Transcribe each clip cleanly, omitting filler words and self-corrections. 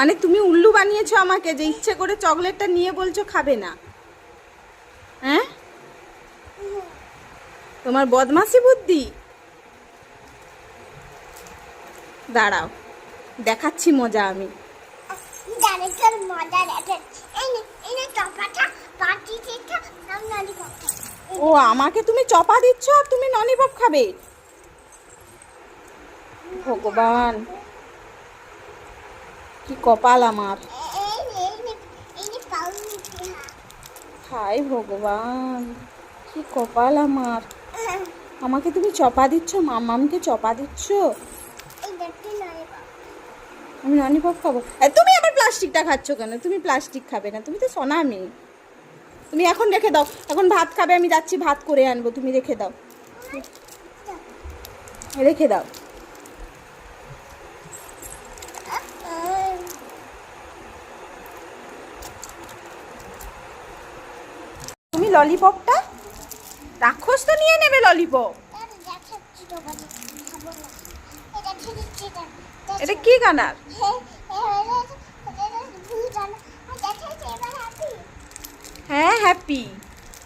মানে তুমি উল্লু বানিয়েছো আমাকে, যে ইচ্ছে করে চকলেটটা নিয়ে বলছো খাবে না। হ্যাঁ, তোমার বদমাশি বুদ্ধি। দাঁড়াও, দেখাচ্ছি মজা আমি। ও, আমাকে তুমি চপা দিচ্ছ আর তুমি ললিপপ খাবে? ভগবান, কি কপাল আমার। হায় ভগবান, কি কপাল আমার। আমাকে তুমি চপা দিচ্ছ, মামামকে চপা দিচ্ছ। আমি ললিপপ খাবো? তুমি আবার প্লাস্টিকটা খাচ্ছ কেন? তুমি প্লাস্টিক খাবে না, তুমি তো সোনা মেয়ে। তুমি এখন রেখে দাও, এখন ভাত খাবে, আমি যাচ্ছি ভাত করে আনবো, তুমি রেখে দাও, রেখে দাও। তুমি ললিপপটা রাক্ষস তো নিয়ে নেবে ললিপপ। এটা কি গানার? হ্যাঁ হ্যাপি,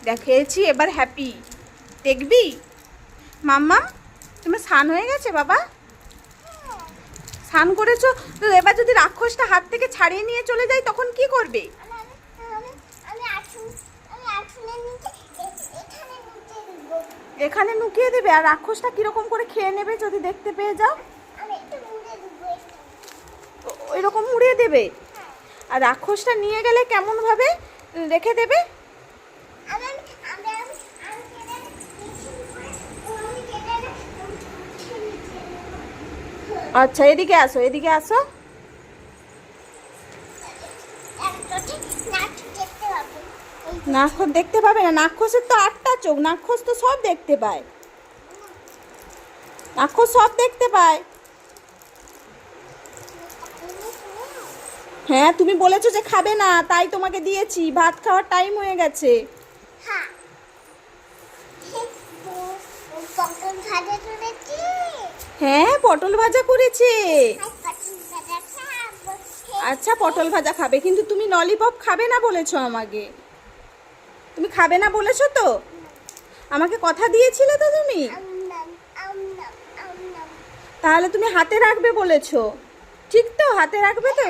দেখেছি এবার হ্যাপি দেখবি। মাম্মা, তোমার স্নান হয়ে গেছে বাবা? স্নান করেছো তো? এবার যদি রাক্ষসটা হাত থেকে ছাড়িয়ে নিয়ে চলে যায় তখন কি করবে? এখানে নুকিয়ে দেবে? আর রাক্ষসটা কিরকম করে খেয়ে নেবে যদি দেখতে পেয়ে যাও? ওইরকম উড়িয়ে দেবে? আর রাক্ষসটা নিয়ে গেলে কেমন ভাবে রেখে দেবে? আচ্ছা, এদিকে আসো, এদিকে আসো। নাক্ষস দেখতে পাবে না? নাক্ষসের তো 8টা চোখ, নাক্ষস তো সব দেখতে পায়, নাক্ষস সব দেখতে পায়। হ্যাঁ, তুমি বলেছো যে খাবে না, তাই তোমাকে দিয়েছি, ভাত খাওয়ার টাইম হয়ে গেছে। হ্যাঁ, পটল ভাজা করেছে। আচ্ছা, পটল ভাজা খাবে, কিন্তু তুমি ললিপপ খাবে না বলেছো আমাকে। তুমি খাবে না বলেছো তো, আমাকে কথা দিয়েছিলে তো তুমি। তাহলে তুমি হাতে রাখবে বলেছো, ঠিক তো? হাতে রাখবে তো?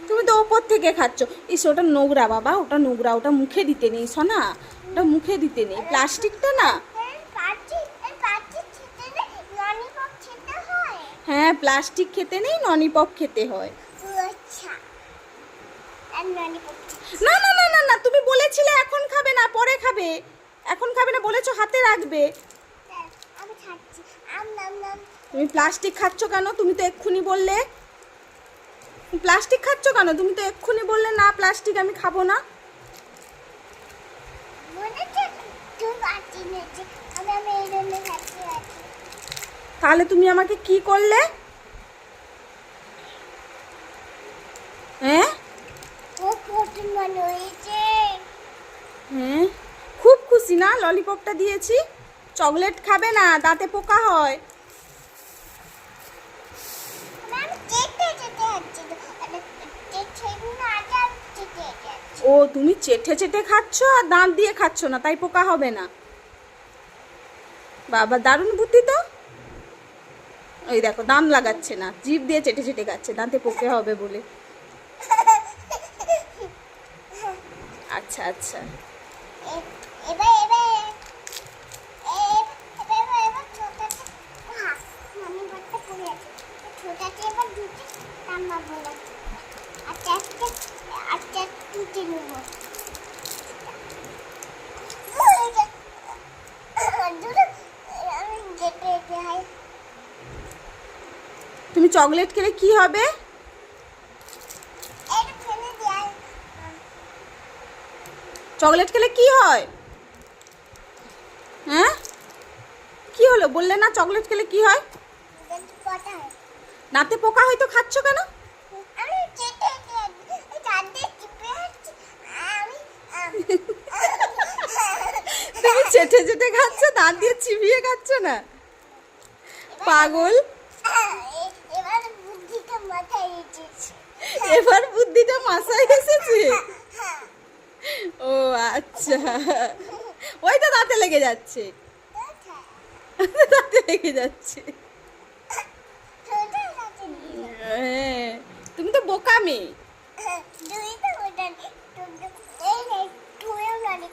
তুমি তো ওপর থেকে খাচ্ছ। ইস, ওটা নোংরা বাবা, ওটা নোংরা, ওটা মুখে দিতে নেই সোনা, ওটা মুখে দিতে নেই, প্লাস্টিকটা না। হ্যাঁ, প্লাস্টিক খেতে নেই, ললিপপ খেতে হয়। না না না না না, তুমি বলেছিলে এখন খাবে না, পরে খাবে। এখন খাবে না বলেছো, হাতে রাখবে। তুমি প্লাস্টিক খাচ্ছ কেন? তুমি তো এক্ষুনি বললে। প্লাস্টিক খাচ্ছ কেন? তুমি তো এক্ষুনি বললে না, প্লাস্টিক আমি খাবো না। তাহলে তুমি আমাকে কি করলে? হ্যাঁ হ্যাঁ, খুব খুশি না ললিপপটা দিয়েছি? চকলেট খাবে না, দাঁতে পোকা হয়। ও, তুমি চেটে চেটে খাচ্ছ আর দাঁত দিয়ে খাচ্ছ না, তাই পোকা হবে না? বাবা, দারুণ বুদ্ধি তো। ওই দেখো, দাঁত লাগাচ্ছে না, জিভ দিয়ে চেটে চেটে খাচ্ছে, দাঁতে পোকে হবে বলে। আচ্ছা আচ্ছা, তুমি চকলেট খেলে কি হবে? চকলেট খেলে কি হয়? হ্যাঁ, কি হলো বললে না? চকলেট খেলে কি হয়? দাঁতে পোকা হয়তো, খাচ্ছ কেন? তুমি চেটে চেটে খাচ্ছ, দাঁত দিয়ে চিবিয়ে খাচ্ছ না? পাগল। এবার বুদ্ধিটা মাথায় এসেছে। এবার বুদ্ধিটা মাথায় এসেছে। ও আচ্ছা, ওই তো দাঁতে লেগে যাচ্ছে, দাঁতে লেগে যাচ্ছে। হ্যাঁ, তুমি তো বোকা মেয়ে। তুই তো ওটা এই নে তুইও নানি